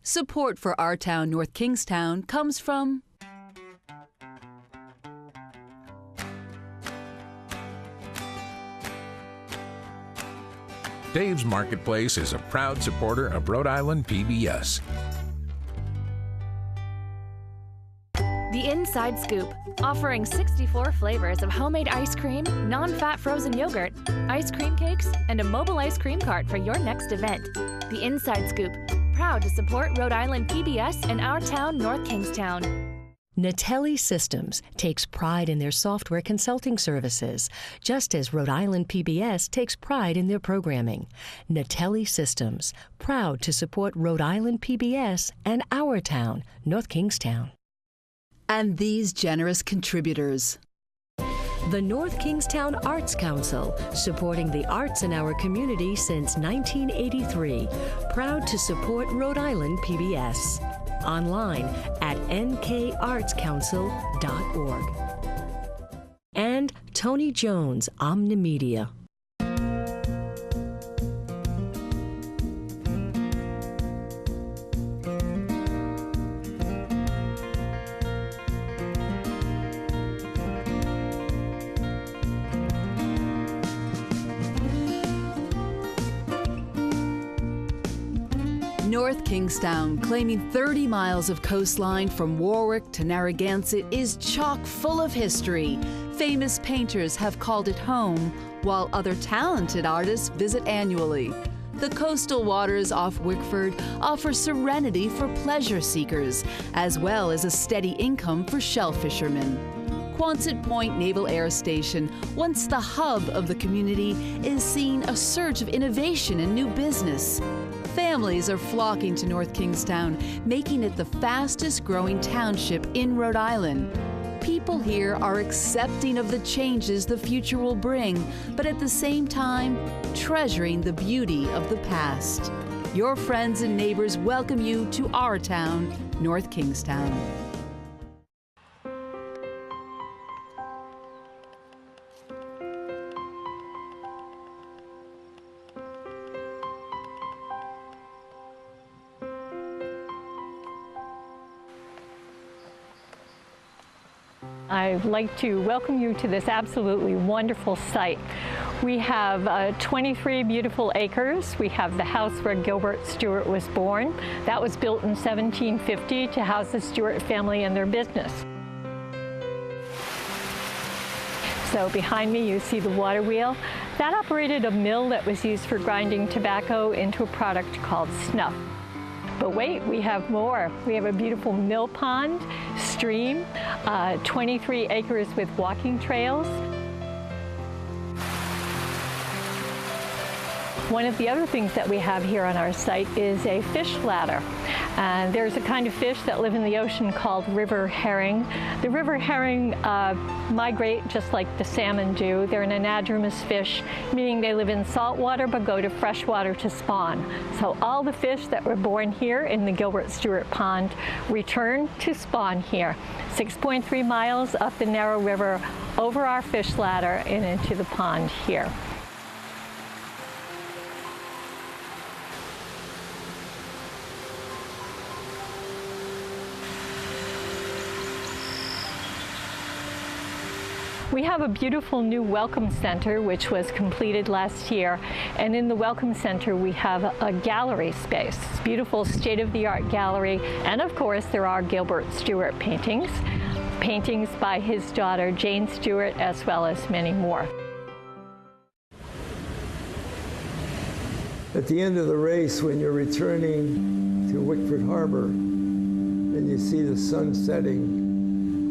Support for Our Town, North Kingstown comes from Dave's Marketplace is a proud supporter of Rhode Island PBS. The Inside Scoop, offering 64 flavors of homemade ice cream, non-fat frozen yogurt, ice cream cakes, and a mobile ice cream cart for your next event. The Inside Scoop, proud to support Rhode Island PBS and Our Town, North Kingstown. Natelli Systems takes pride in their software consulting services, just as Rhode Island PBS takes pride in their programming. Natelli Systems, proud to support Rhode Island PBS and Our Town, North Kingstown. and these generous contributors. The North Kingstown Arts Council, supporting the arts in our community since 1983. Proud to support Rhode Island PBS. Online at nkartscouncil.org. And Tony Jones, Omnimedia. North Kingstown, claiming 30 miles of coastline from Warwick to Narragansett, is chock full of history. Famous painters have called it home, while other talented artists visit annually. The coastal waters off Wickford offer serenity for pleasure seekers, as well as a steady income for shell fishermen. Quonset Point Naval Air Station, once the hub of the community, is seeing a surge of innovation and new business. Families are flocking to North Kingstown, making it the fastest growing township in Rhode Island. People here are accepting of the changes the future will bring, but at the same time, treasuring the beauty of the past. Your friends and neighbors welcome you to our town, North Kingstown. I'd like to welcome you to this absolutely wonderful site. We have 23 beautiful acres. We have the house where Gilbert Stuart was born. That was built in 1750 to house the Stuart family and their business. So behind me you see the water wheel. That operated a mill that was used for grinding tobacco into a product called snuff. But wait, we have more. We have a beautiful mill pond, stream, 23 acres with walking trails. One of the other things that we have here on our site is a fish ladder. And there's a kind of fish that live in the ocean called river herring. The river herring migrate just like the salmon do. They're an anadromous fish, meaning they live in salt water but go to fresh water to spawn. So all the fish that were born here in the Gilbert Stuart Pond return to spawn here. 6.3 miles up the narrow river, over our fish ladder and into the pond here. We have a beautiful new Welcome Center which was completed last year, and in the Welcome Center we have a gallery space, beautiful state-of-the-art gallery, and of course there are Gilbert Stuart paintings by his daughter Jane Stuart, as well as many more. At the end of the race, when you're returning to Wickford Harbor and you see the sun setting,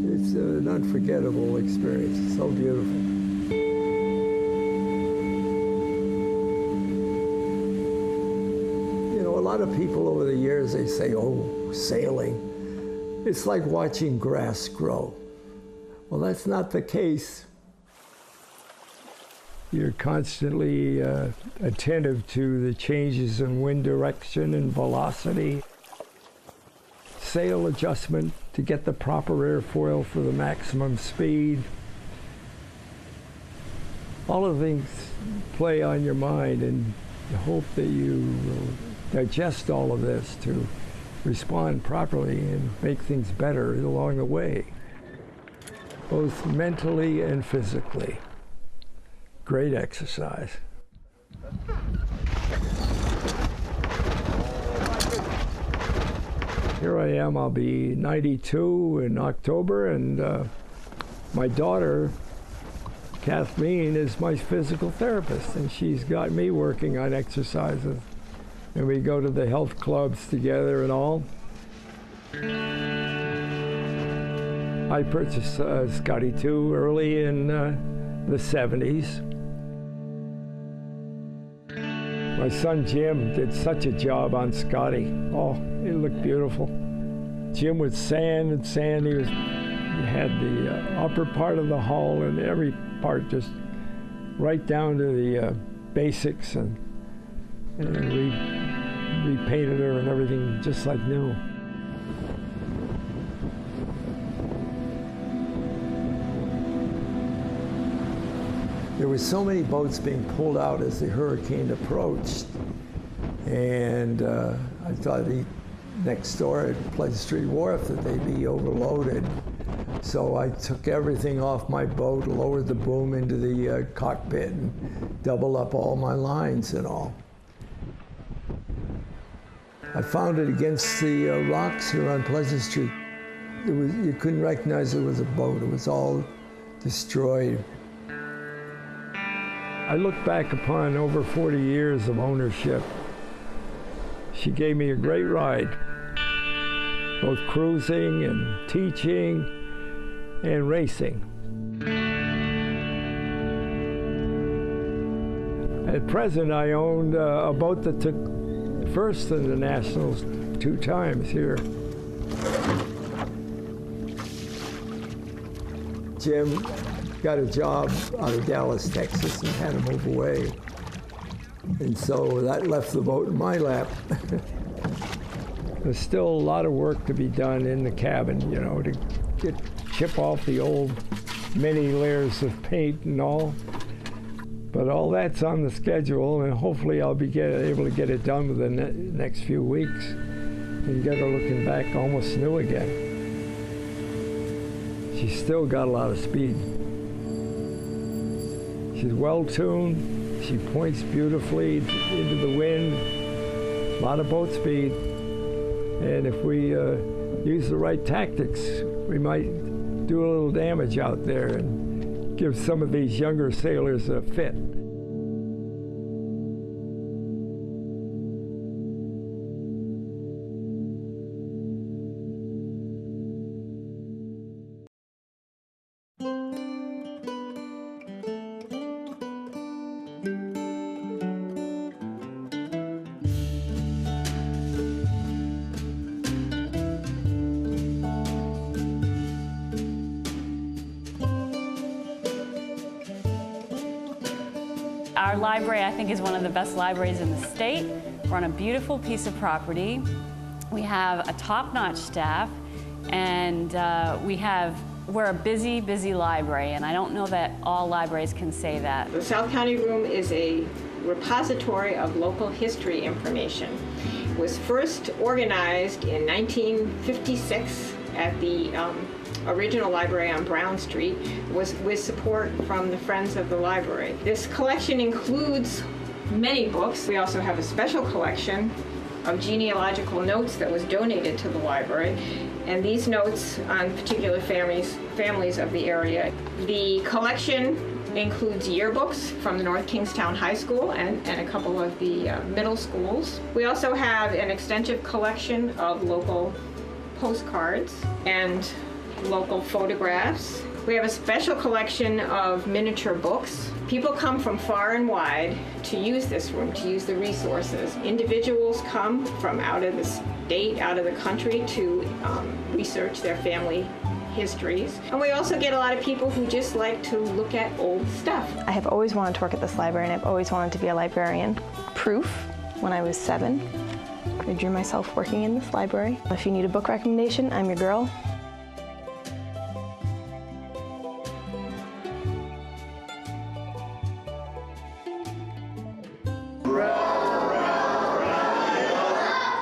it's an unforgettable experience. It's so beautiful. You know, a lot of people over the years, they say, oh, sailing. It's like watching grass grow. Well, that's not the case. You're constantly attentive to the changes in wind direction and velocity. Sail adjustment to get the proper airfoil for the maximum speed. All of the things play on your mind, and you hope that you will digest all of this to respond properly and make things better along the way, both mentally and physically. Great exercise. Here I am, I'll be 92 in October, and my daughter, Kathleen, is my physical therapist, and she's got me working on exercises. And we go to the health clubs together and all. I purchased Scotty 2 early in the 70s. My son Jim did such a job on Scotty. Oh, it looked beautiful. Jim would sand and sand. He had the upper part of the hull and every part just right down to the basics, and repainted her and everything just like new. There were so many boats being pulled out as the hurricane approached, and I thought next door at Pleasant Street Wharf that they'd be overloaded. So I took everything off my boat, lowered the boom into the cockpit, and doubled up all my lines and all. I found it against the rocks here on Pleasant Street. You couldn't recognize it was a boat. It was all destroyed. I look back upon over 40 years of ownership. She gave me a great ride, both cruising and teaching and racing. At present, I owned a boat that took first in the Nationals 2 times here. Jim got a job out of Dallas, Texas, and had to move away. And so that left the boat in my lap. There's still a lot of work to be done in the cabin, you know, to chip off the old many layers of paint and all. But all that's on the schedule, and hopefully I'll be able to get it done within the next few weeks and get her looking back almost new again. She's still got a lot of speed. She's well-tuned, she points beautifully into the wind, a lot of boat speed. And if we use the right tactics, we might do a little damage out there and give some of these younger sailors a fit. Our library, I think, is one of the best libraries in the state. We're on a beautiful piece of property. We have a top-notch staff, and we're a busy, busy library, and I don't know that all libraries can say that. The South County Room is a repository of local history information. It was first organized in 1956 at the original library on Brown Street, was with support from the Friends of the Library. This collection includes many books. We also have a special collection of genealogical notes that was donated to the library, and these notes on particular families of the area. The collection includes yearbooks from the North Kingstown High School and a couple of the middle schools. We also have an extensive collection of local postcards and local photographs. We have a special collection of miniature books. People come from far and wide to use this room, to use the resources. Individuals come from out of the state, out of the country to research their family histories. And we also get a lot of people who just like to look at old stuff. I have always wanted to work at this library, and I've always wanted to be a librarian. Proof, when I was 7, I drew myself working in this library. If you need a book recommendation, I'm your girl.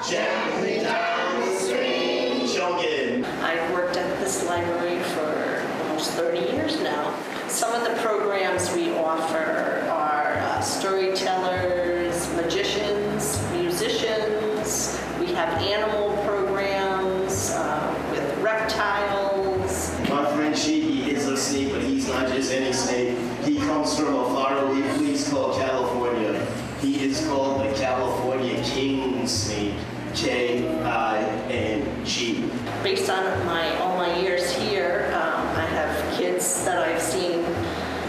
Gently down the almost 30 years now. Some of the programs we offer are storytellers, magicians, musicians. We have animal programs with reptiles. My friend Shiggy is a snake, but he's not just any snake. He comes from a faraway place called California. He is called the California King Snake, K-I-N-G. Based on all my years here, I have kids that I've seen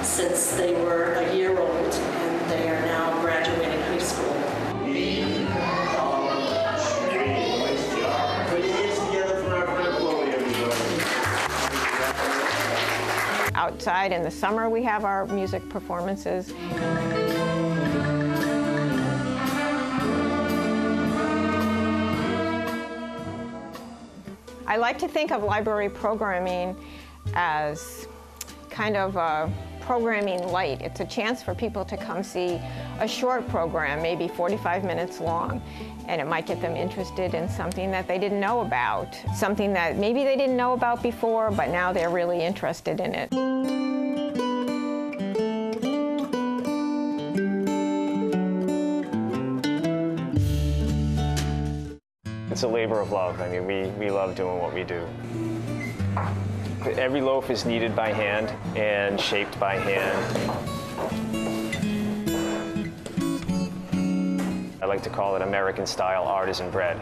since they were a year old, and they are now graduating high school. Outside in the summer, we have our music performances. I like to think of library programming as kind of a programming light. It's a chance for people to come see a short program, maybe 45 minutes long, and it might get them interested in something that they didn't know about, something that maybe they didn't know about before, but now they're really interested in it. It's a labor of love. I mean, we love doing what we do. Every loaf is kneaded by hand and shaped by hand. I like to call it American-style artisan bread.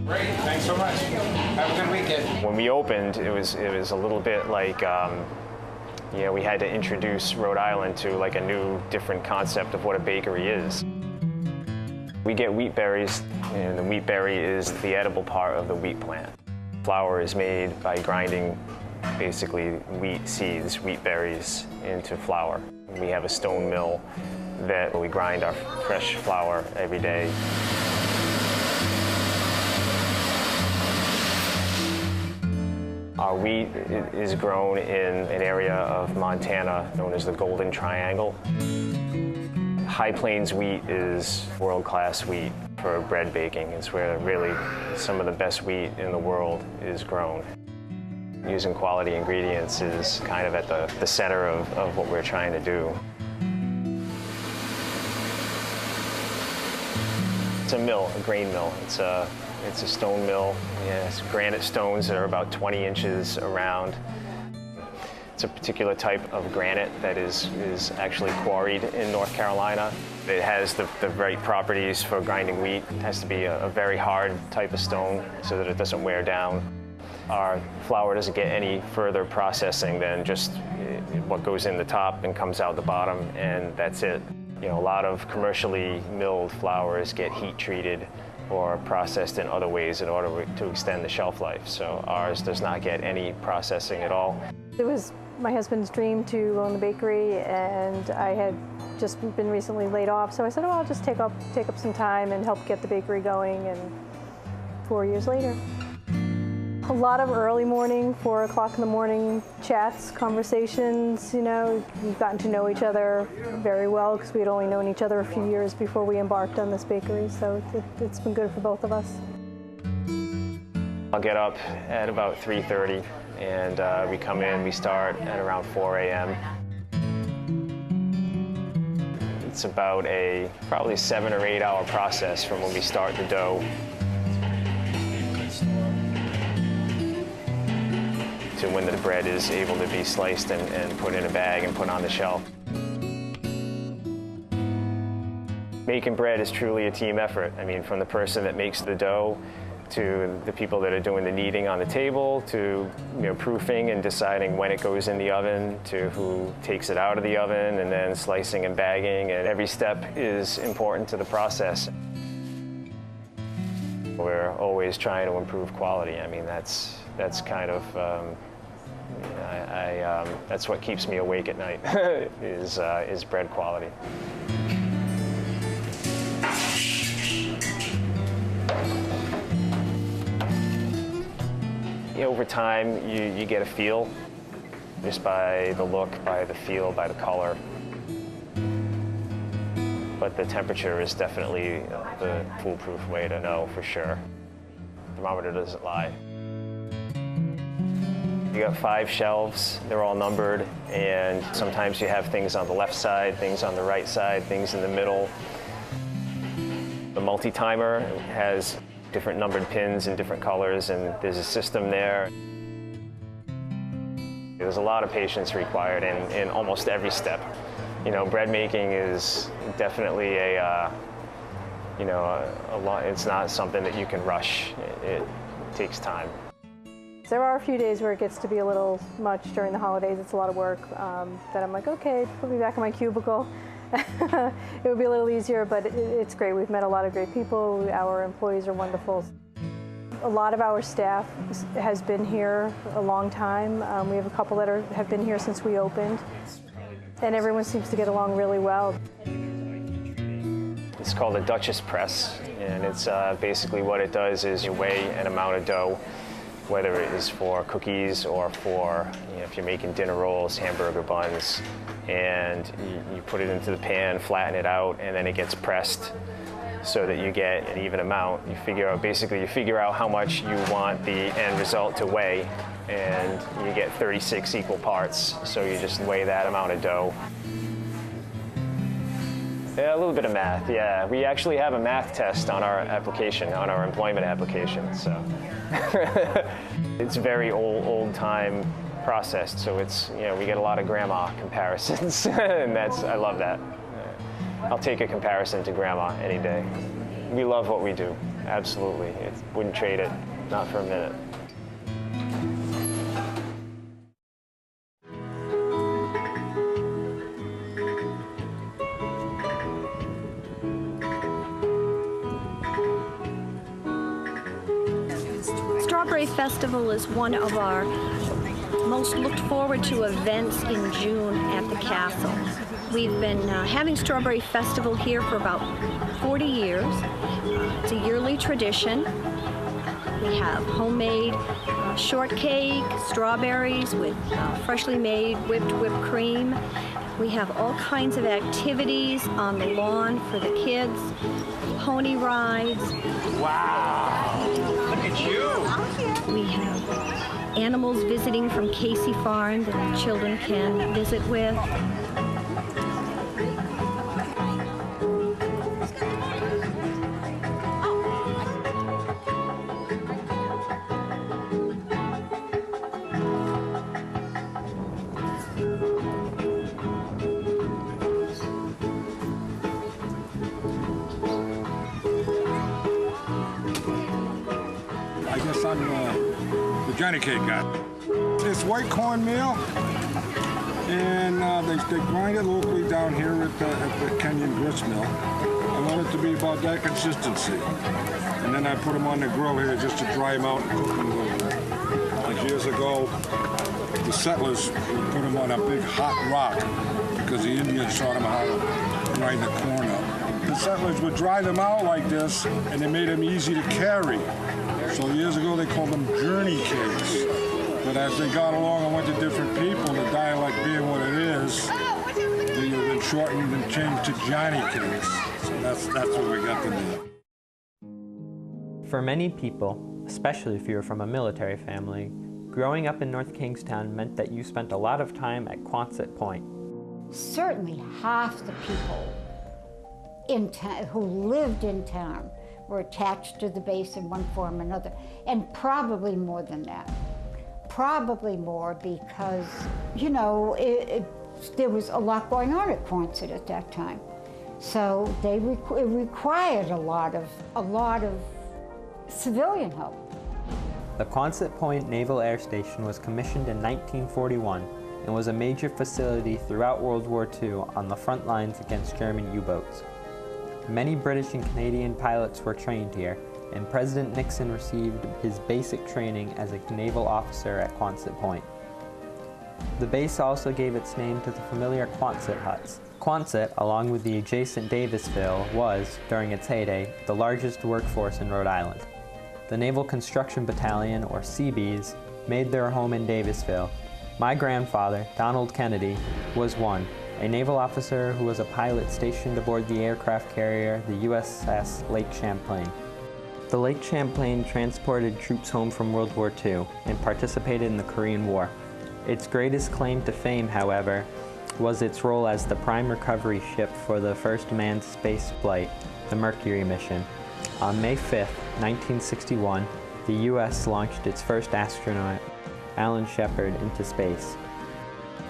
Great, thanks so much. Have a good weekend. When we opened, it was a little bit like, you know, we had to introduce Rhode Island to like a new, different concept of what a bakery is. We get wheat berries, and the wheat berry is the edible part of the wheat plant. Flour is made by grinding basically wheat seeds, wheat berries, into flour. We have a stone mill that we grind our fresh flour every day. Our wheat is grown in an area of Montana known as the Golden Triangle. High Plains wheat is world-class wheat for bread baking. It's where really some of the best wheat in the world is grown. Using quality ingredients is kind of at the center of what we're trying to do. It's a mill, a grain mill. It's a stone mill. Yeah, it's granite stones that are about 20 inches around. It's a particular type of granite that is actually quarried in North Carolina. It has the right properties for grinding wheat. It has to be a very hard type of stone so that it doesn't wear down. Our flour doesn't get any further processing than just what goes in the top and comes out the bottom, and that's it. You know, a lot of commercially milled flours get heat treated or processed in other ways in order to extend the shelf life. So ours does not get any processing at all. It was my husband's dream to own the bakery, and I had just been recently laid off, so I said, oh, I'll just take up some time and help get the bakery going, and 4 years later. A lot of early morning, 4 o'clock in the morning chats, conversations, you know. We've gotten to know each other very well because we had only known each other a few years before we embarked on this bakery, so it's been good for both of us. I'll get up at about 3:30, and we come in, we start at around 4 a.m. It's about a probably 7 or 8 hour process from when we start the dough to when the bread is able to be sliced and put in a bag and put on the shelf. Making bread is truly a team effort. I mean, from the person that makes the dough to the people that are doing the kneading on the table, to proofing and deciding when it goes in the oven, to who takes it out of the oven and then slicing and bagging, and every step is important to the process. We're always trying to improve quality. I mean, that's kind of that's what keeps me awake at night is bread quality. Over time, you get a feel just by the look, by the feel, by the color. But the temperature is definitely the foolproof way to know for sure. The thermometer doesn't lie. You got 5 shelves, they're all numbered, and sometimes you have things on the left side, things on the right side, things in the middle. The multi-timer has different numbered pins in different colors, and there's a system there. There's a lot of patience required in almost every step. You know, bread making is definitely a lot. It's not something that you can rush. It takes time. There are a few days where it gets to be a little much during the holidays. It's a lot of work that I'm like, okay, put me back in my cubicle. It would be a little easier, but it's great. We've met a lot of great people. Our employees are wonderful. A lot of our staff has been here a long time. We have a couple that have been here since we opened, and everyone seems to get along really well. It's called a Duchess press, and it's basically what it does is you weigh an amount of dough, whether it is for cookies or for, if you're making dinner rolls, hamburger buns, and you put it into the pan, flatten it out, and then it gets pressed so that you get an even amount. You figure out how much you want the end result to weigh, and you get 36 equal parts, so you just weigh that amount of dough. Yeah, a little bit of math, yeah. We actually have a math test on our application, on our employment application, so. It's very old-time processed, so it's, we get a lot of grandma comparisons, and I love that. I'll take a comparison to grandma any day. We love what we do, absolutely. Wouldn't trade it, not for a minute. Strawberry Festival is one of our most looked forward to events in June at the castle. We've been having Strawberry Festival here for about 40 years. It's a yearly tradition. We have homemade shortcake, strawberries with freshly made whipped cream. We have all kinds of activities on the lawn for the kids, pony rides. Wow, look at you. We have animals visiting from Casey Farm that the children can visit with. I guess I'm the Johnny Cake guy. It's white cornmeal, and they grind it locally down here at the Kenyon grist mill. I want it to be about that consistency. And then I put them on the grill here just to dry them out and cook them a little bit. Like years ago, the settlers would put them on a big hot rock because the Indians taught them how to grind the corn up. The settlers would dry them out like this, and they made them easy to carry. So years ago, they called them journey cakes. But as they got along and went to different people, the dialect being what it is, they've been shortened and changed to Johnny cakes. So that's what we got to do. For many people, especially if you were from a military family, growing up in North Kingstown meant that you spent a lot of time at Quonset Point. Certainly half the people in town who lived in town were attached to the base in one form or another, and probably more than that. Probably more because, there was a lot going on at Quonset at that time. So it required a lot of civilian help. The Quonset Point Naval Air Station was commissioned in 1941 and was a major facility throughout World War II on the front lines against German U-boats. Many British and Canadian pilots were trained here, and President Nixon received his basic training as a naval officer at Quonset Point. The base also gave its name to the familiar Quonset huts. Quonset, along with the adjacent Davisville, was, during its heyday, the largest workforce in Rhode Island. The Naval Construction Battalion, or Seabees, made their home in Davisville. My grandfather, Donald Kennedy, was one, a naval officer who was a pilot stationed aboard the aircraft carrier, the USS Lake Champlain. The Lake Champlain transported troops home from World War II and participated in the Korean War. Its greatest claim to fame, however, was its role as the prime recovery ship for the first manned space flight, the Mercury mission. On May 5, 1961, the U.S. launched its first astronaut, Alan Shepard, into space.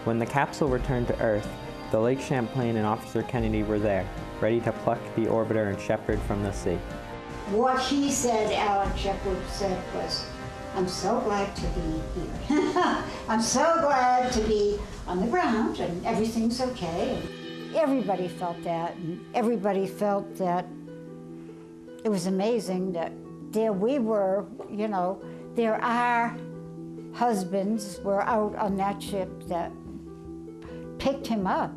When the capsule returned to Earth, the Lake Champlain and Officer Kennedy were there, ready to pluck the orbiter and Shepard from the sea. What he said, Alan Shepard said, was, "I'm so glad to be here. I'm so glad to be on the ground and everything's okay." And everybody felt that, and everybody felt that it was amazing that there we were, you know, there our husbands were out on that ship that picked him up.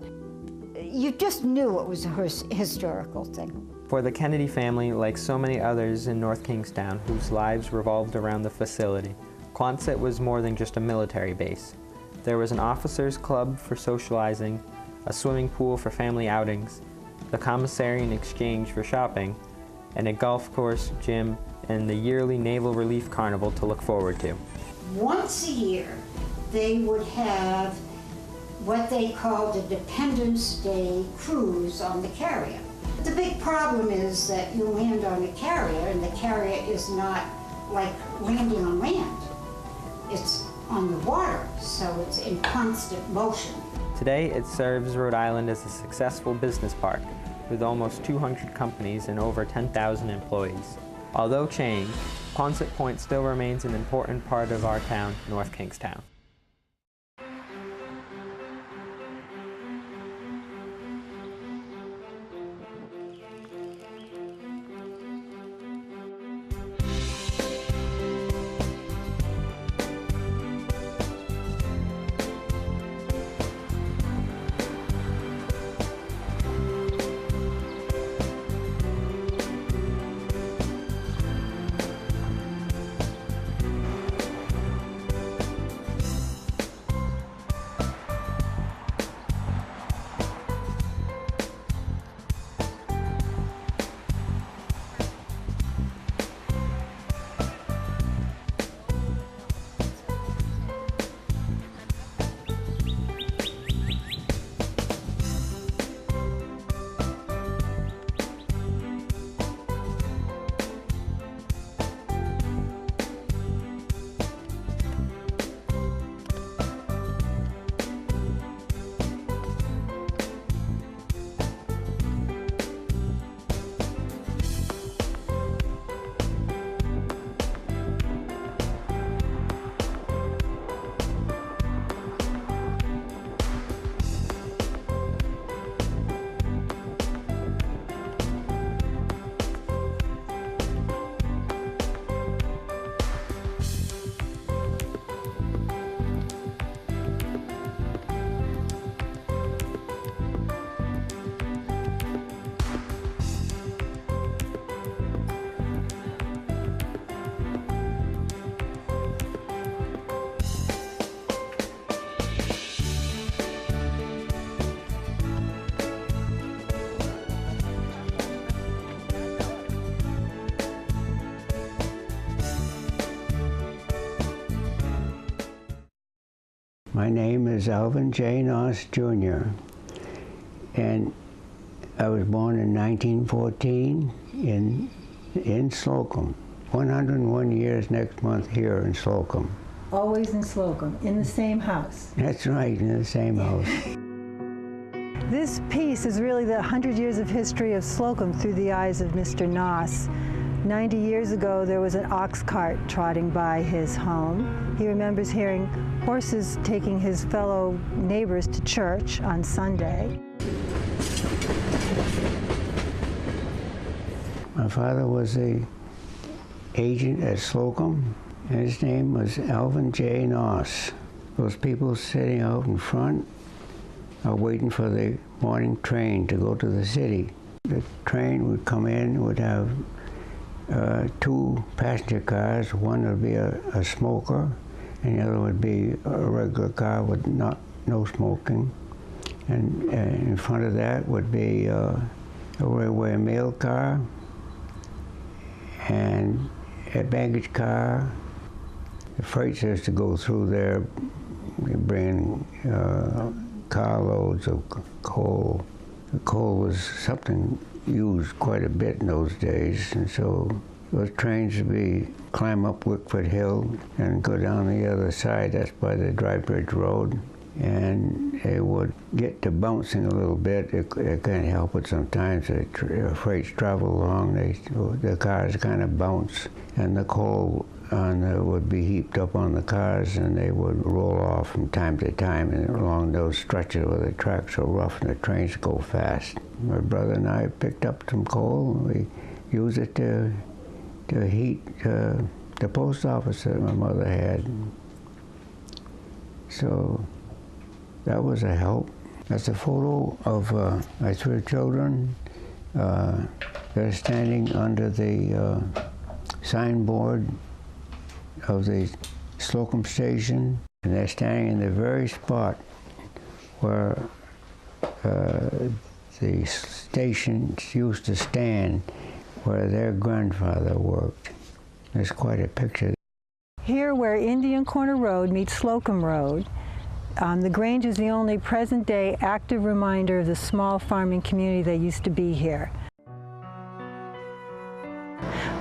You just knew it was a historical thing. For the Kennedy family, like so many others in North Kingstown whose lives revolved around the facility, Quonset was more than just a military base. There was an officers' club for socializing, a swimming pool for family outings, the commissary and exchange for shopping, and a golf course, gym, and the yearly Naval Relief Carnival to look forward to. Once a year, they would have what they called a Dependence Day cruise on the carrier. The big problem is that you land on a carrier, and the carrier is not like landing on land. It's on the water, so it's in constant motion. Today, it serves Rhode Island as a successful business park with almost 200 companies and over 10,000 employees. Although changed, Quonset Point still remains an important part of our town, North Kingstown. My name is Alvin J. Noss, Jr., and I was born in 1914 in Slocum. 101 years next month here in Slocum. Always in Slocum, in the same house. That's right, in the same house. This piece is really the 100 years of history of Slocum through the eyes of Mr. Noss. 90 years ago, there was an ox cart trotting by his home. He remembers hearing horses taking his fellow neighbors to church on Sunday. My father was an agent at Slocum, and his name was Alvin J. Noss. Those people sitting out in front are waiting for the morning train to go to the city. The train would come in, would have two passenger cars. One would be a smoker, and the other would be a regular car with no smoking. And in front of that would be a railway mail car, and a baggage car. The freight used to go through there, bringing carloads of coal. The coal was something used quite a bit in those days, and so those trains would climb up Wickford Hill and go down the other side. That's by the Dry Bridge Road. And it would get to bouncing a little bit. It can't help it sometimes. The freights travel along, the cars kind of bounce, and the coal would be heaped up on the cars, and they would roll off from time to time and along those stretches where the tracks are rough and the trains go fast. My brother and I picked up some coal, and we used it to heat the post office that my mother had. So that was a help. That's a photo of my three children. They're standing under the signboard of the Slocum Station, and they're standing in the very spot where the station used to stand, where their grandfather worked. There's quite a picture. Here where Indian Corner Road meets Slocum Road, the Grange is the only present-day active reminder of the small farming community that used to be here.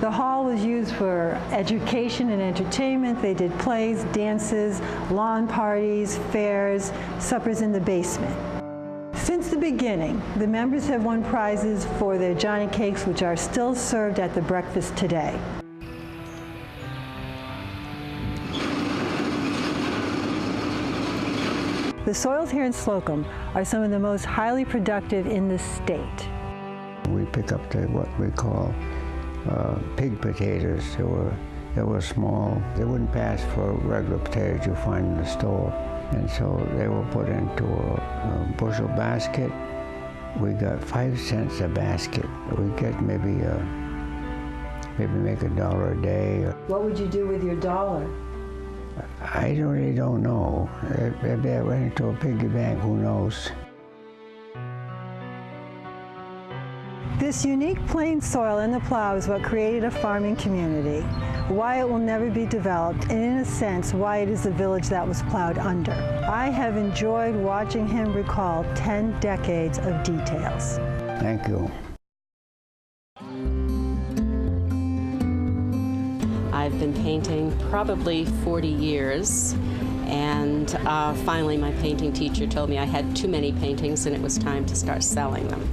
The hall was used for education and entertainment. They did plays, dances, lawn parties, fairs, suppers in the basement. Since the beginning, the members have won prizes for their Johnny Cakes, which are still served at the breakfast today. The soils here in Slocum are some of the most highly productive in the state. We pick up what we call pig potatoes. They were small. They wouldn't pass for regular potatoes you find in the store. And so they were put into a bushel basket. We got 5 cents a basket. We get maybe make $1 a day. What would you do with your dollar? I really don't know. Maybe I went into a piggy bank, who knows? This unique plain soil in the plow is what created a farming community, why it will never be developed, and in a sense, why it is the village that was plowed under. I have enjoyed watching him recall 10 decades of details. Thank you. I've been painting probably 40 years, and finally my painting teacher told me I had too many paintings and it was time to start selling them.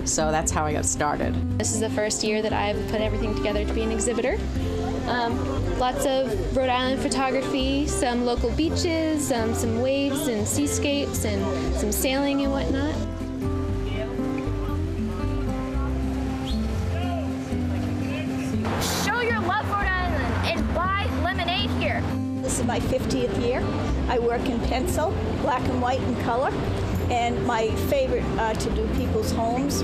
So that's how I got started. This is the first year that I've put everything together to be an exhibitor. Lots of Rhode Island photography, some local beaches, some waves and seascapes, and some sailing and whatnot. Show your love for Rhode Island and buy lemonade here. This is my 50th year. I work in pencil, black and white and color, and my favorite to do people's homes.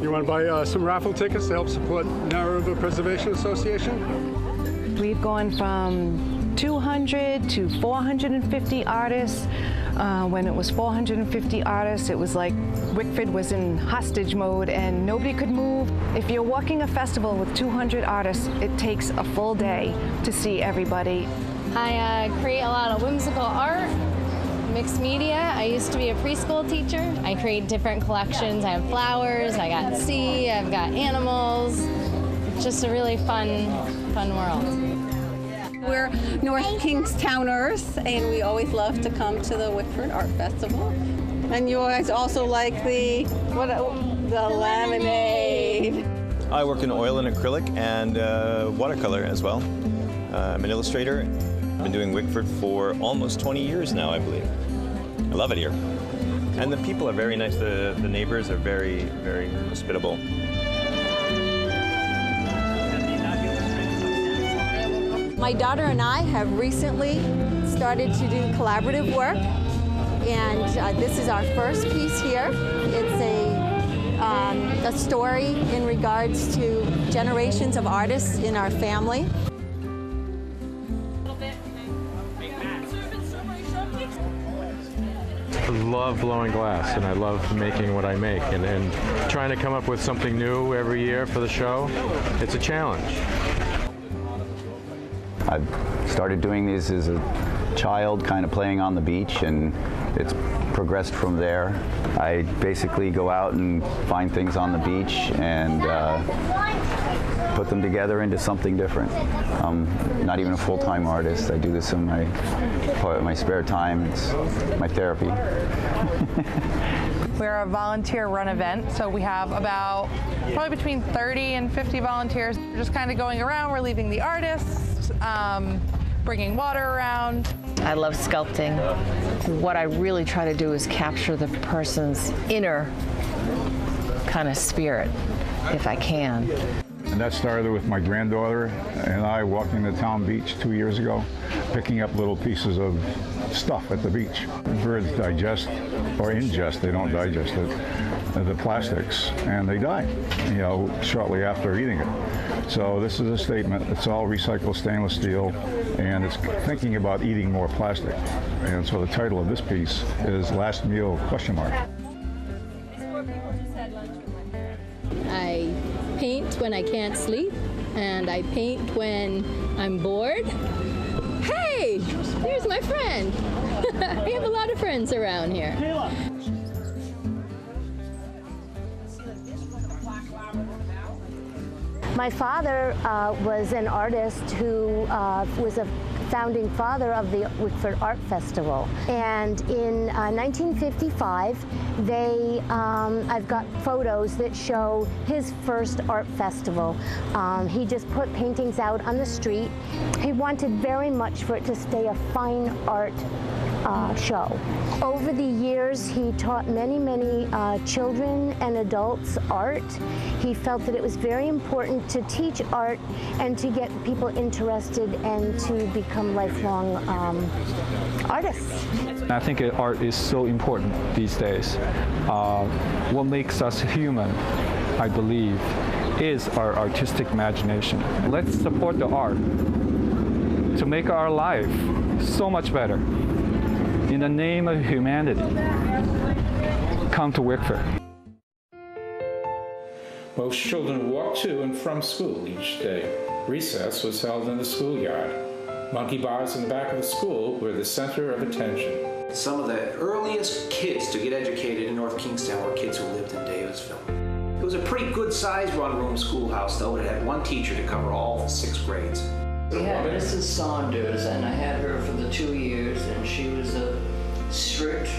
You want to buy some raffle tickets to help support Narrow River Preservation Association? We've gone from 200 to 450 artists. When it was 450 artists, it was like Wickford was in hostage mode and nobody could move. If you're walking a festival with 200 artists, it takes a full day to see everybody. I create a lot of whimsical art, mixed media. I used to be a preschool teacher. I create different collections. I have flowers, I got sea, I've got animals. It's just a really fun world. We're North Kingstowners, and we always love to come to the Wickford Art Festival. And you guys also like the lemonade. I work in oil and acrylic and watercolor as well. I'm an illustrator. I've been doing Wickford for almost 20 years now, I believe. I love it here. And the people are very nice. The neighbors are very, very hospitable. My daughter and I have recently started to do collaborative work, and this is our first piece here. It's a story in regards to generations of artists in our family. I love blowing glass, and I love making what I make, and trying to come up with something new every year for the show. It's a challenge. I started doing these as a child, kind of playing on the beach, and it's progressed from there. I basically go out and find things on the beach and put them together into something different. I'm not even a full-time artist. I do this in my spare time. It's my therapy. We're a volunteer-run event, so we have about probably between 30 and 50 volunteers. We're just kind of going around, relieving the artists, bringing water around. I love sculpting. What I really try to do is capture the person's inner kind of spirit, if I can. And that started with my granddaughter and I walking the town beach 2 years ago, picking up little pieces of stuff at the beach. Birds digest or ingest, they don't digest it, the plastics, and they die, you know, shortly after eating it. So this is a statement. It's all recycled stainless steel, and it's thinking about eating more plastic. And so the title of this piece is Last Meal ? I paint when I can't sleep, and I paint when I'm bored. Hey, there's my friend. We have a lot of friends around here. My father was an artist who was a founding father of the Wickford Art Festival. And in 1955, I've got photos that show his first art festival. He just put paintings out on the street. He wanted very much for it to stay a fine art show. Over the years, he taught many children and adults art. He felt that it was very important to teach art and to get people interested and to become lifelong artists. I think art is so important these days. What makes us human, I believe, is our artistic imagination. Let's support the art to make our life so much better. In the name of humanity, come to Wickford. Most children walked to and from school each day. Recess was held in the schoolyard. Monkey bars in the back of the school were the center of attention. Some of the earliest kids to get educated in North Kingstown were kids who lived in Davisville. It was a pretty good sized one-room schoolhouse, though. It had one teacher to cover all 6 grades. We had Mrs. Saunders, and I had her for the 2 years, and she was a strict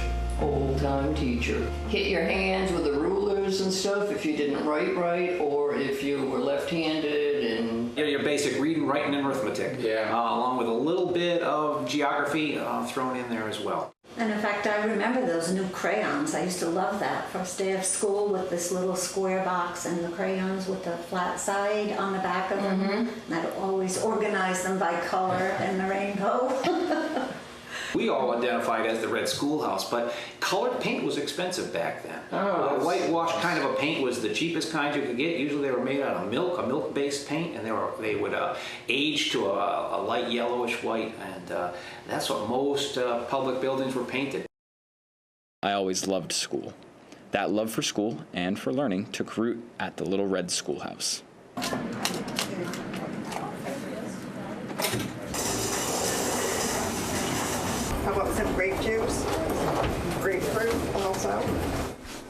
old-time teacher. Hit your hands with the rulers and stuff if you didn't write right, or if you were left-handed, and your basic reading, writing, and arithmetic, along with a little bit of geography thrown in there as well. And in fact, I remember those new crayons. I used to love that. First day of school with this little square box and the crayons with the flat side on the back of them. And I'd always organize them by color and the rainbow. We all identified as the red schoolhouse, but colored paint was expensive back then. Whitewash kind of a paint was the cheapest kind you could get. Usually they were made out of milk, a milk-based paint, and they would age to a light yellowish white, and that's what most public buildings were painted. I always loved school. That love for school and for learning took root at the Little Red Schoolhouse. How about some grape juice, grapefruit also?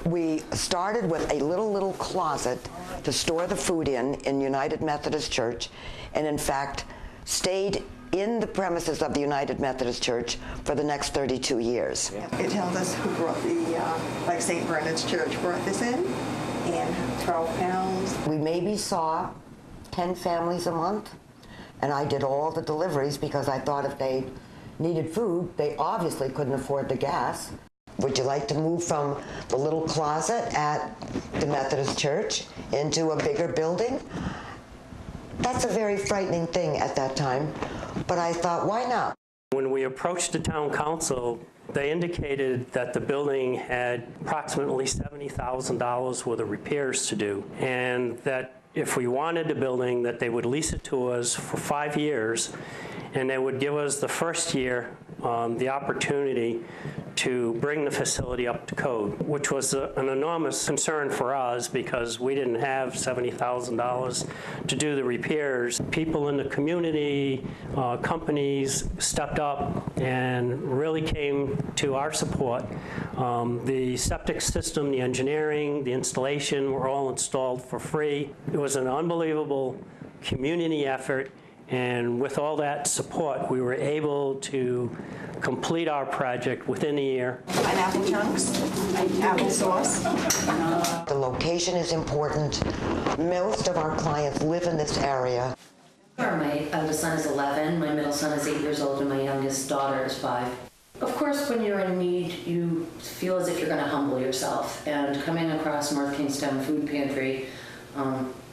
We started with a little closet to store the food in United Methodist Church, and in fact stayed in the premises of the United Methodist Church for the next 32 years. It tells us who brought the, like St. Bernard's Church brought this in, and 12 pounds. We maybe saw 10 families a month, and I did all the deliveries because I thought if they needed food, they obviously couldn't afford the gas. Would you like to move from the little closet at the Methodist Church into a bigger building? That's a very frightening thing at that time, but I thought, why not? When we approached the town council, they indicated that the building had approximately $70,000 worth of repairs to do, and that if we wanted the building, that they would lease it to us for 5 years, and they would give us the first year the opportunity to bring the facility up to code, which was an enormous concern for us because we didn't have $70,000 to do the repairs. People in the community, companies stepped up and really came to our support. The septic system, the engineering, the installation were all installed for free. It was an unbelievable community effort, and with all that support, we were able to complete our project within a year. Pineapple chunks, applesauce. The location is important. Most of our clients live in this area. My eldest son is 11, my middle son is 8 years old, and my youngest daughter is 5. Of course, when you're in need, you feel as if you're going to humble yourself. And coming across North Kingstown Food Pantry,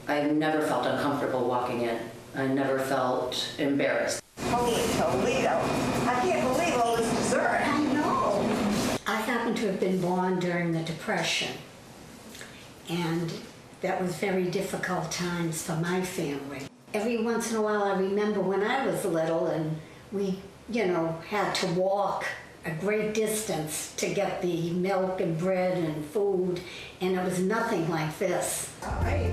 I never felt uncomfortable walking in. I never felt embarrassed. Holy Toledo. I can't believe all this dessert. I know. I happen to have been born during the Depression, and that was very difficult times for my family. Every once in a while, I remember when I was little and we, had to walk a great distance to get the milk and bread and food, and it was nothing like this. All right.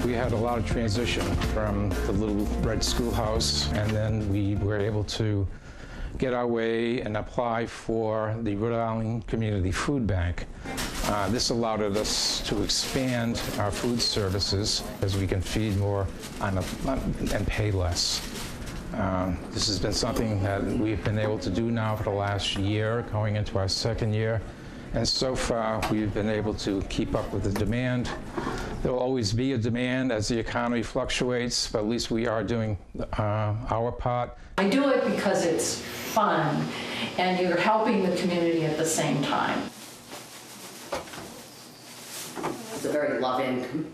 We had a lot of transition from the little red schoolhouse, and then we were able to get our way and apply for the Rhode Island Community Food Bank. This allowed us to expand our food services as we can feed more and pay less. This has been something that we've been able to do now for the last year, going into our second year. And so far, we've been able to keep up with the demand. There will always be a demand as the economy fluctuates, but at least we are doing our part. I do it because it's fun, and you're helping the community at the same time. It's a very loving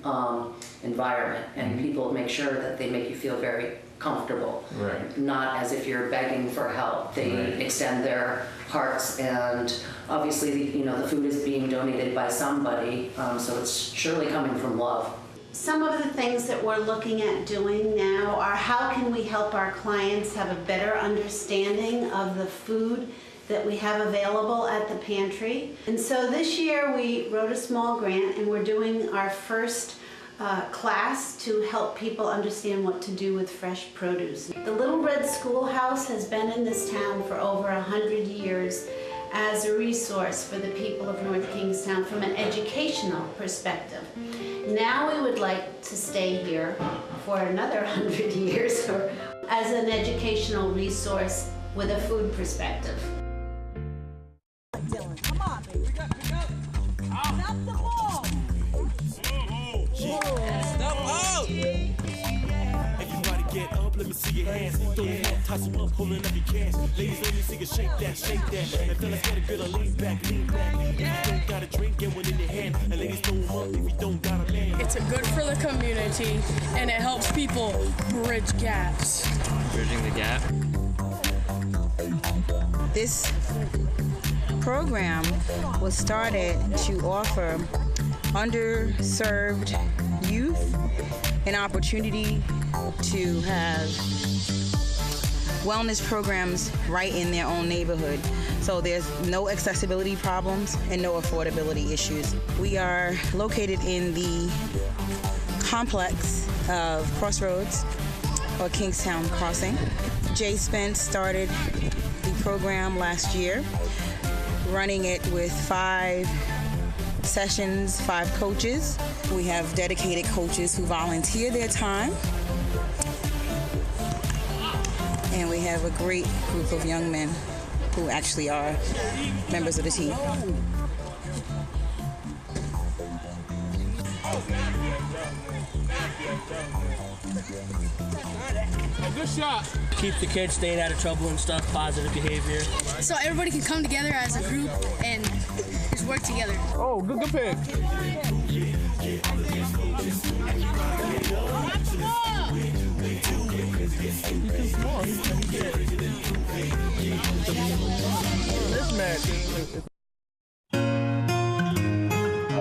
environment, and people make sure that they make you feel very comfortable. Right. Not as if you're begging for help. They extend their hearts, and obviously, the food is being donated by somebody, so it's surely coming from love. Some of the things that we're looking at doing now are how can we help our clients have a better understanding of the food that we have available at the pantry. And so this year we wrote a small grant, and we're doing our first class to help people understand what to do with fresh produce. The Little Red Schoolhouse has been in this town for over 100 years as a resource for the people of North Kingstown from an educational perspective. Now we would like to stay here for another 100 years as an educational resource with a food perspective. Come on, baby. Pick up. Stop the ball. Stop out! Everybody get up, let me see your hands. Throw them up, toss them up, holding up your cans. Ladies, let me see you shake that. And fellas, get a good lean back. If you don't got a drink, get one in your hand. And ladies, throw them up if you don't got a man. It's good for the community, and it helps people bridge gaps. Bridging the gap. This program was started to offer underserved youth an opportunity to have wellness programs right in their own neighborhood. So there's no accessibility problems and no affordability issues. We are located in the complex of Crossroads or Kingstown Crossing. Jay Spence started the program last year, running it with 5 sessions, 5 coaches. We have dedicated coaches who volunteer their time. And we have a great group of young men who actually are members of the team. Good shot. Keep the kids staying out of trouble and stuff, positive behavior. So everybody can come together as a group and just work together. Oh, good pick. This man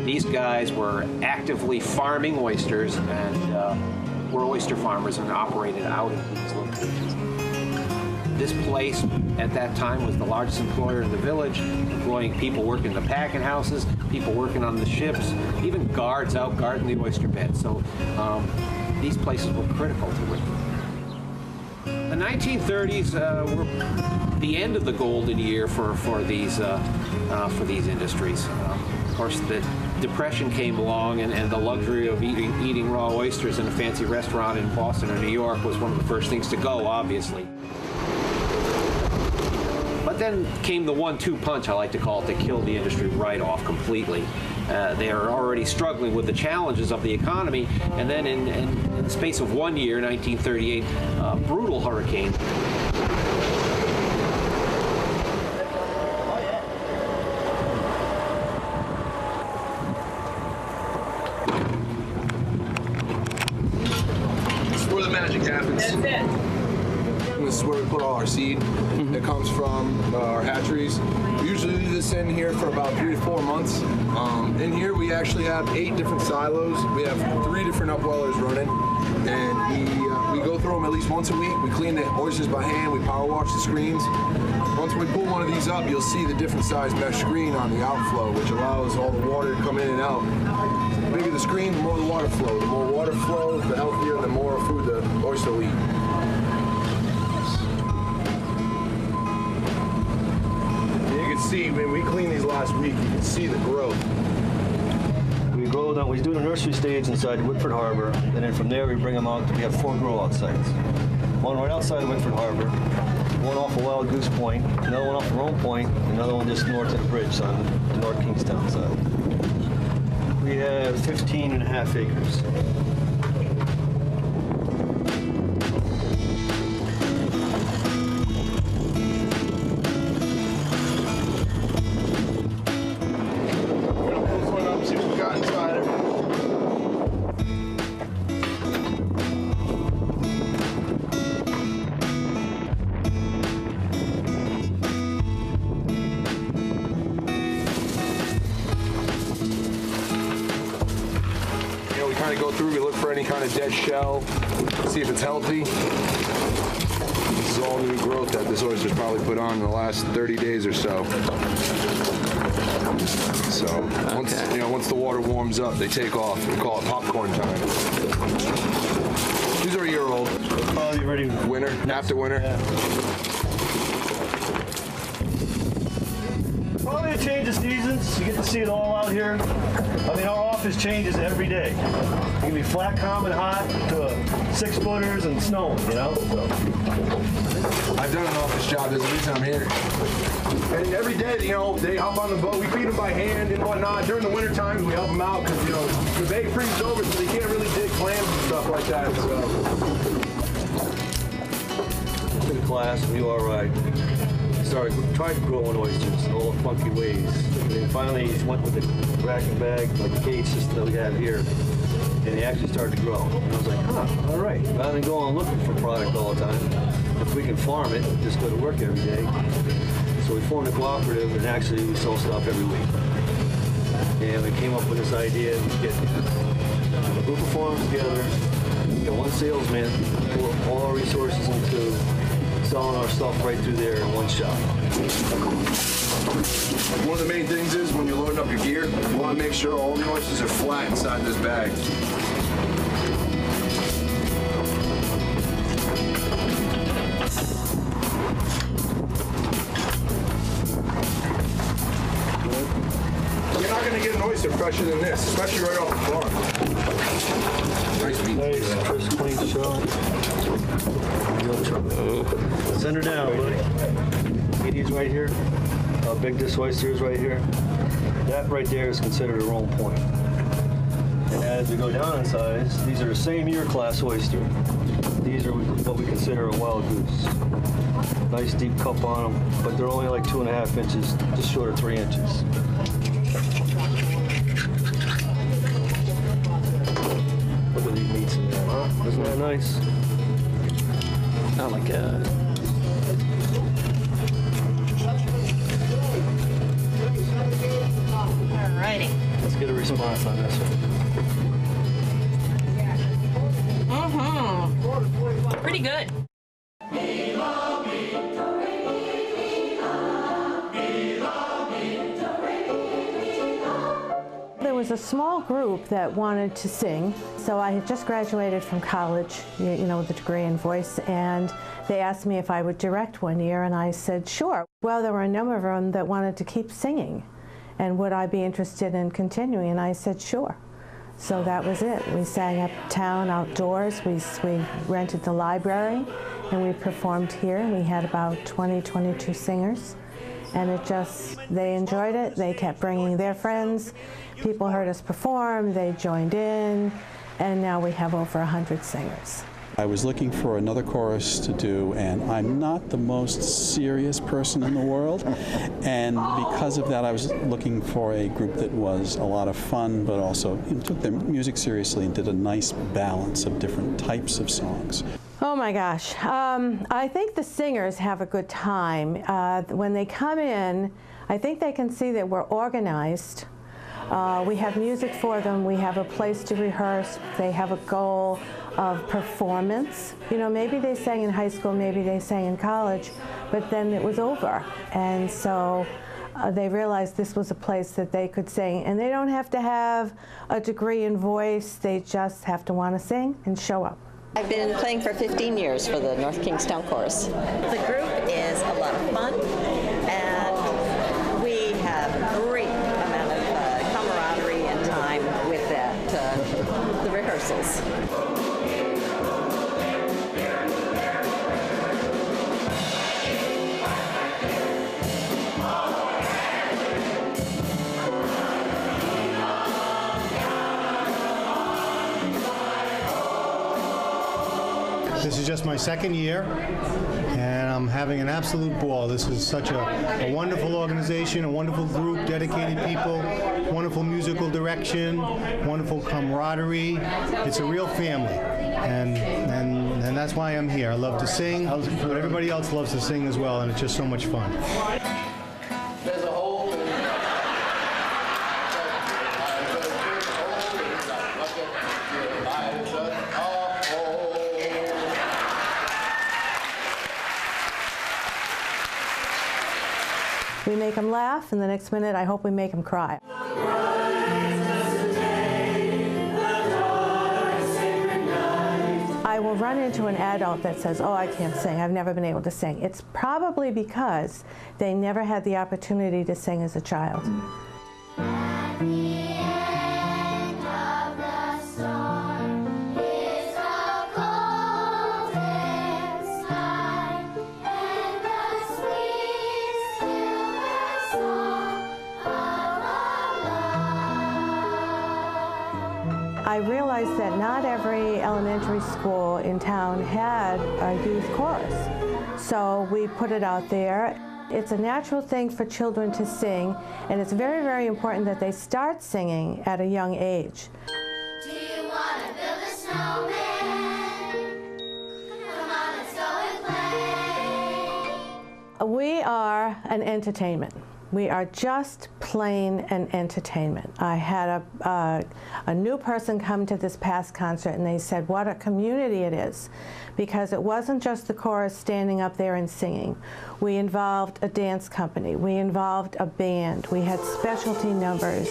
These guys were actively farming oysters and were oyster farmers and operated out of these locations. This place at that time was the largest employer in the village, employing people working in the packing houses, people working on the ships, even guards out guarding the oyster bed. So these places were critical to it. The 1930s were the end of the golden year for these industries. Of course, the Depression came along, and the luxury of eating raw oysters in a fancy restaurant in Boston or New York was one of the first things to go, obviously. But then came the 1-2 punch, I like to call it, that killed the industry right off completely. They are already struggling with the challenges of the economy, and then in the space of 1 year, 1938, a brutal hurricane. This is where the magic happens. This is where we put all our seed. It comes from our hatcheries. We usually leave this in here for about 3 to 4 months. In here we actually have 8 different silos. We have 3 different upwellers running, and we go through them at least once a week. We clean the oysters by hand. We power wash the screens. Once we pull one of these up, you'll see the different size mesh screen on the outflow, which allows all the water to come in and out. The bigger the screen, the more the water flow. The more water flow, the healthier, and the more food the oyster will eat. See, when we cleaned these last week, you can see the growth. We grow them, we do the nursery stage inside Whitford Harbor, and then from there we bring them out. We have 4 grow-out sites. One right outside Whitford Harbor, one off of Wild Goose Point, another one off of Rome Point, another one just north of the bridge on the North Kingstown side. We have 15.5 acres. Go through, we look for any kind of dead shell, see if it's healthy. This is all new growth that this oyster's probably put on in the last 30 days or so. So once the water warms up, they take off. We call it popcorn time. These are a year old. Probably ready. Winter, after winter. Yeah. Probably a change of seasons. You get to see it all out here. I mean, our office changes every day. It can be flat, calm, and hot to 6-footers and snowing, you know? So. I've done an office job. There's a reason I'm here. And every day, they hop on the boat. We feed them by hand and whatnot. During the winter times, we help them out because, the bay freezes over, so they can't really dig clams and stuff like that. So. In class, we all right. Tried growing oysters in all the funky ways. And then finally, he went with the rack and bag, like the cage system that we have here, and they actually started to grow. And I was like, all right. Rather than going looking for product all the time, if we can farm it, just go to work every day. So we formed a cooperative, and actually we sell stuff every week. And we came up with this idea to get a group of farms together, get one salesman, pour all our resources into selling our stuff right through there in one shop. One of the main things is when you're loading up your gear, you want to make sure all the oysters are flat inside this bag. You're not going to get an oyster fresher than this, especially right off the farm. Nice meat. Nice, crisp, clean shot. Send her down, buddy. These right here, how big this oyster is right here. That right there is considered a Rome Point. And as we go down in size, these are the same year class oyster. These are what we consider a wild goose. Nice deep cup on them, but they're only like 2.5 inches, just short of 3 inches. Look at these meats in there, huh? Isn't that nice? Oh my God. a small group that wanted to sing. So I had just graduated from college, you know, with a degree in voice, and they asked me if I would direct one year, and I said, sure. Well, there were a number of them that wanted to keep singing, and would I be interested in continuing? And I said, sure. So that was it. We sang uptown outdoors. We rented the library, and we performed here. We had about 20, 22 singers. And they enjoyed it. They kept bringing their friends. People heard us perform. They joined in. And now we have over 100 singers. I was looking for another chorus to do, and I'm not the most serious person in the world. And because of that, I was looking for a group that was a lot of fun, but also took their music seriously and did a nice balance of different types of songs. Oh my gosh. I think the singers have a good time. When they come in, I think they can see that we're organized. We have music for them. We have a place to rehearse. They have a goal of performance. You know, maybe they sang in high school, maybe they sang in college, but then it was over. And so they realized this was a place that they could sing. And they don't have to have a degree in voice. They just have to want to sing and show up. I've been playing for 15 years for the North Kingstown Chorus. The group is a lot of fun, and we have a great amount of camaraderie and time with the rehearsals. This is just my second year, and I'm having an absolute ball. This is such a wonderful organization, a wonderful group, dedicated people, wonderful musical direction, wonderful camaraderie. It's a real family, and that's why I'm here. I love to sing, but everybody else loves to sing as well, and it's just so much fun. We make them laugh, and the next minute I hope we make them cry. I will run into an adult that says, oh, I can't sing, I've never been able to sing. It's probably because they never had the opportunity to sing as a child. I realized that not every elementary school in town had a youth chorus. So we put it out there. It's a natural thing for children to sing, and it's very, very important that they start singing at a young age. Do you want to build a snowman? Come on, let's go and play. We are an entertainment. We are just plain an entertainment. I had a new person come to this past concert, and they said what a community it is, because it wasn't just the chorus standing up there and singing. We involved a dance company. We involved a band. We had specialty numbers.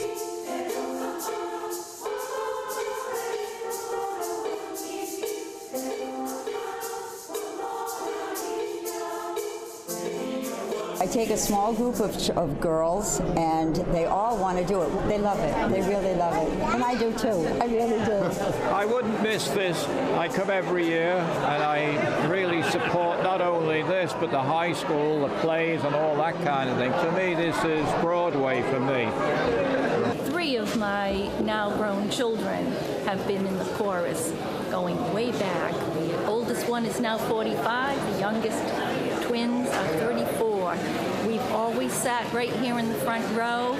I take a small group of girls, and they all want to do it. They love it. They really love it. And I do too. I really do. I wouldn't miss this. I come every year, and I really support not only this, but the high school, the plays, and all that kind of thing. To me, this is Broadway for me. 3 of my now grown children have been in the chorus going way back. The oldest one is now 45. The youngest twins are 34. We've always sat right here in the front row.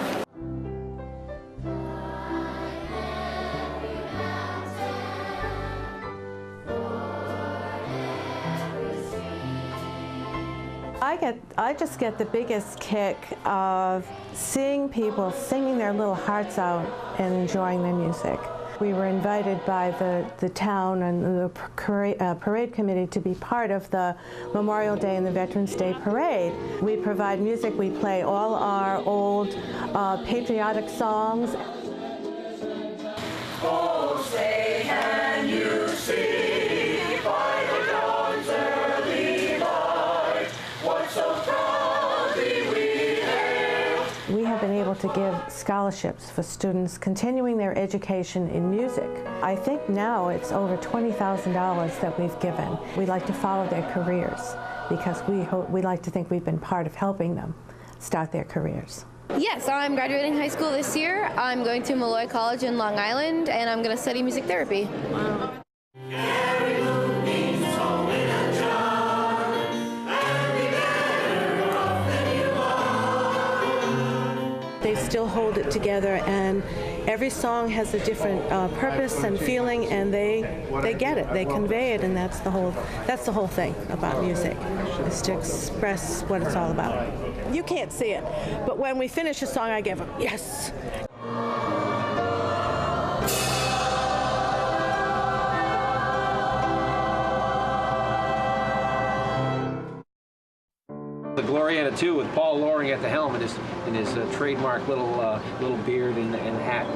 I just get the biggest kick of seeing people singing their little hearts out and enjoying their music. We were invited by the town and the parade committee to be part of the Memorial Day and the Veterans Day parade. We provide music. We play all our old patriotic songs. to give scholarships for students continuing their education in music. I think now it's over $20,000 that we've given. We like to follow their careers because we like to think we've been part of helping them start their careers. Yes, I'm graduating high school this year. I'm going to Malloy College in Long Island, and I'm going to study music therapy. Wow. They still hold it together, and every song has a different purpose and feeling, and they get it, they convey it, and that's the whole thing about music, is to express what it's all about. You can't see it, but when we finish a song, I give them, yes. The Glorietta 2 with Paul Loring at the helm and his trademark little beard and hat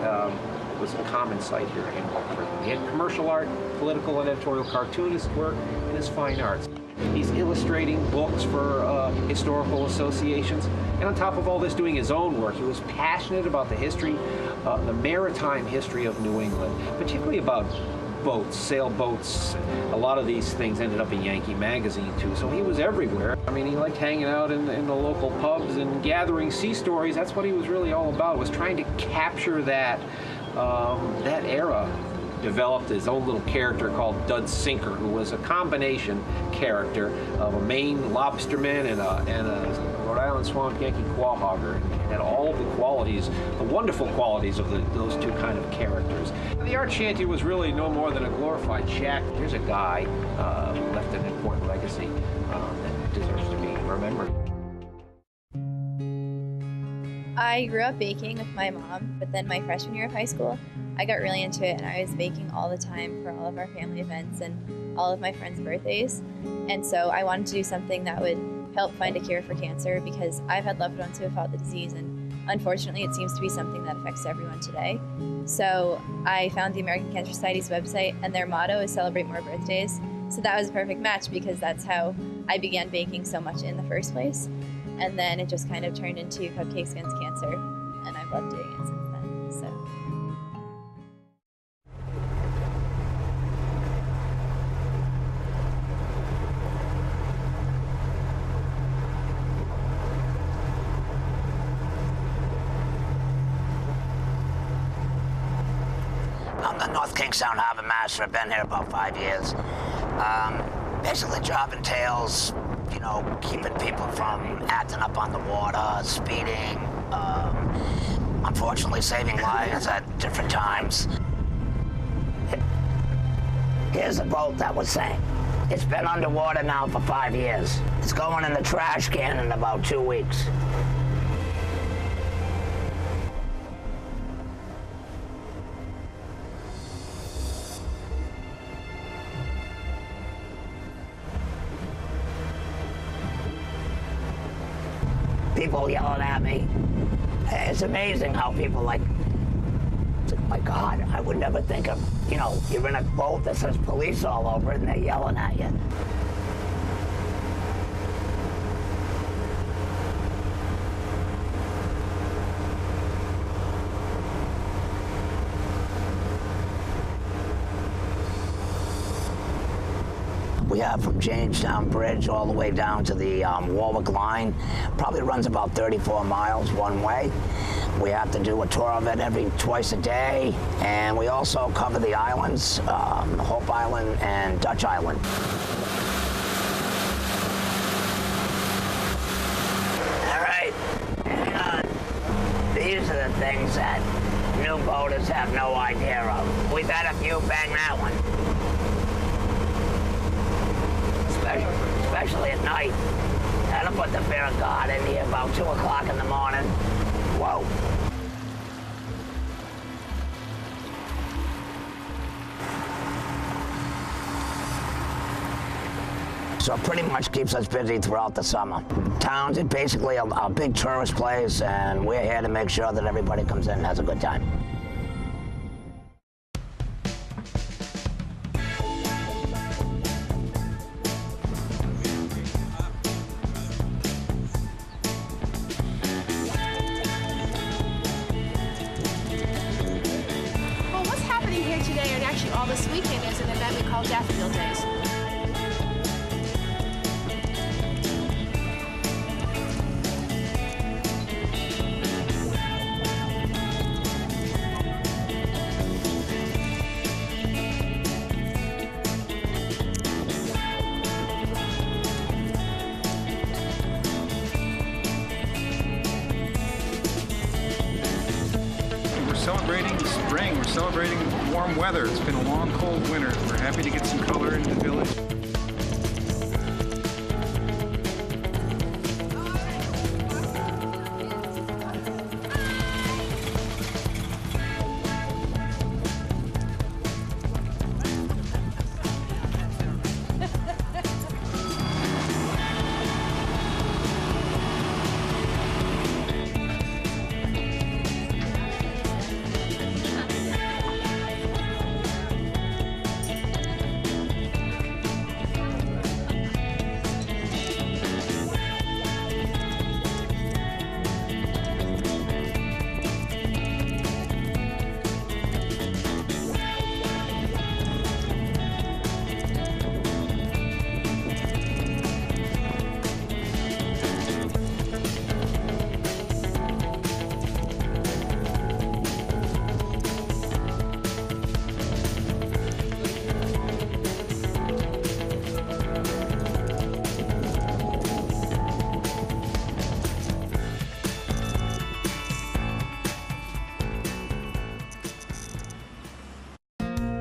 was a common sight here in Walford. He had commercial art, political and editorial cartoonist work, and his fine arts. He's illustrating books for historical associations, and on top of all this, doing his own work. He was passionate about the history, the maritime history of New England, particularly about boats, sailboats. A lot of these things ended up in Yankee Magazine too, so he was everywhere. I mean, he liked hanging out in the local pubs and gathering sea stories. That's what he was really all about, was trying to capture that era. Developed his own little character called Dud Sinker, who was a combination character of a Maine lobsterman and a Rhode Island swamp Yankee quahogger, and had all of the qualities, the wonderful qualities of those two kind of characters. The art shanty was really no more than a glorified shack. Here's a guy who left an important legacy that deserves to be remembered. I grew up baking with my mom, but then my freshman year of high school, I got really into it, and I was baking all the time for all of our family events and all of my friends' birthdays. And so I wanted to do something that would help find a cure for cancer, because I've had loved ones who have fought the disease, and unfortunately it seems to be something that affects everyone today. So I found the American Cancer Society's website, and their motto is celebrate more birthdays. So that was a perfect match, because that's how I began baking so much in the first place. And then it just kind of turned into Cupcakes Against Cancer, and I've loved doing it since then. So. I'm the North Kingstown Harbor Master. I've been here about 5 years. Basically, job entails, you know, keeping people from acting up on the water, speeding, unfortunately saving lives at different times. Here's a boat that was sank. It's been underwater now for 5 years. It's going in the trash can in about 2 weeks. People yelling at me. It's amazing how people like, my God, I would never think of, you know, you're in a boat that says police all over it and they're yelling at you. We have from Jamestown Bridge all the way down to the Warwick line. Probably runs about 34 miles one way. We have to do a tour of it twice a day. And we also cover the islands, Hope Island and Dutch Island. All right, hang on. These are the things that new boaters have no idea of. We've had a few bang that one. Especially at night. That'll put the fear of God in you about 2 o'clock in the morning. Whoa. So it pretty much keeps us busy throughout the summer. Town's basically a big tourist place, and we're here to make sure that everybody comes in and has a good time. this weekend is an event we call Daffodil Days. Celebrating spring, we're celebrating warm weather. It's been a long, cold winter. We're happy to get some color into the village.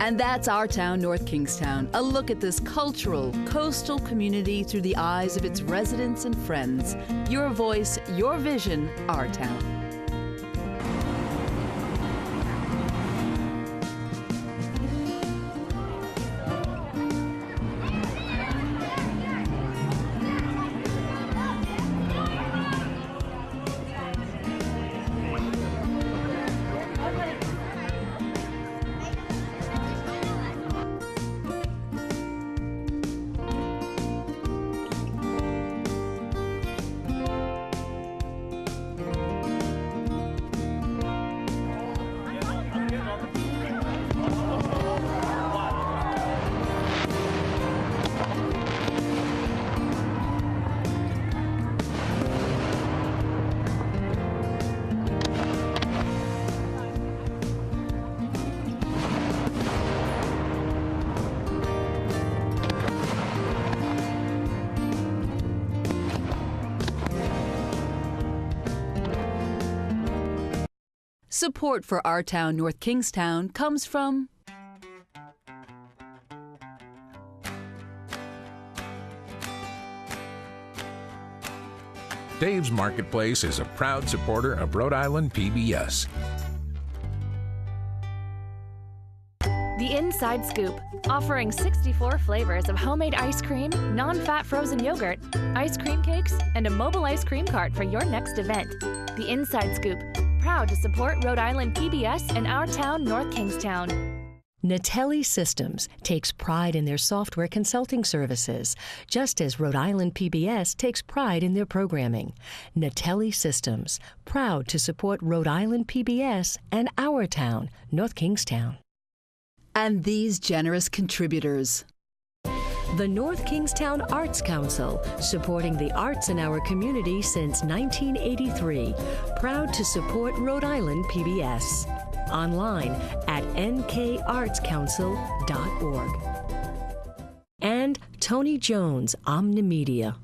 And that's Our Town, North Kingstown. A look at this cultural, coastal community through the eyes of its residents and friends. Your voice, your vision, Our Town. Support for Our Town, North Kingstown comes from Dave's Marketplace is a proud supporter of Rhode Island PBS. The Inside Scoop, offering 64 flavors of homemade ice cream, non-fat frozen yogurt, ice cream cakes, and a mobile ice cream cart for your next event. The Inside Scoop, proud to support Rhode Island PBS and Our Town, North Kingstown. Natelli Systems takes pride in their software consulting services, just as Rhode Island PBS takes pride in their programming. Natelli Systems, proud to support Rhode Island PBS and Our Town, North Kingstown. And these generous contributors. The North Kingstown Arts Council, supporting the arts in our community since 1983. Proud to support Rhode Island PBS. Online at nkartscouncil.org. And Tony Jones, Omnimedia.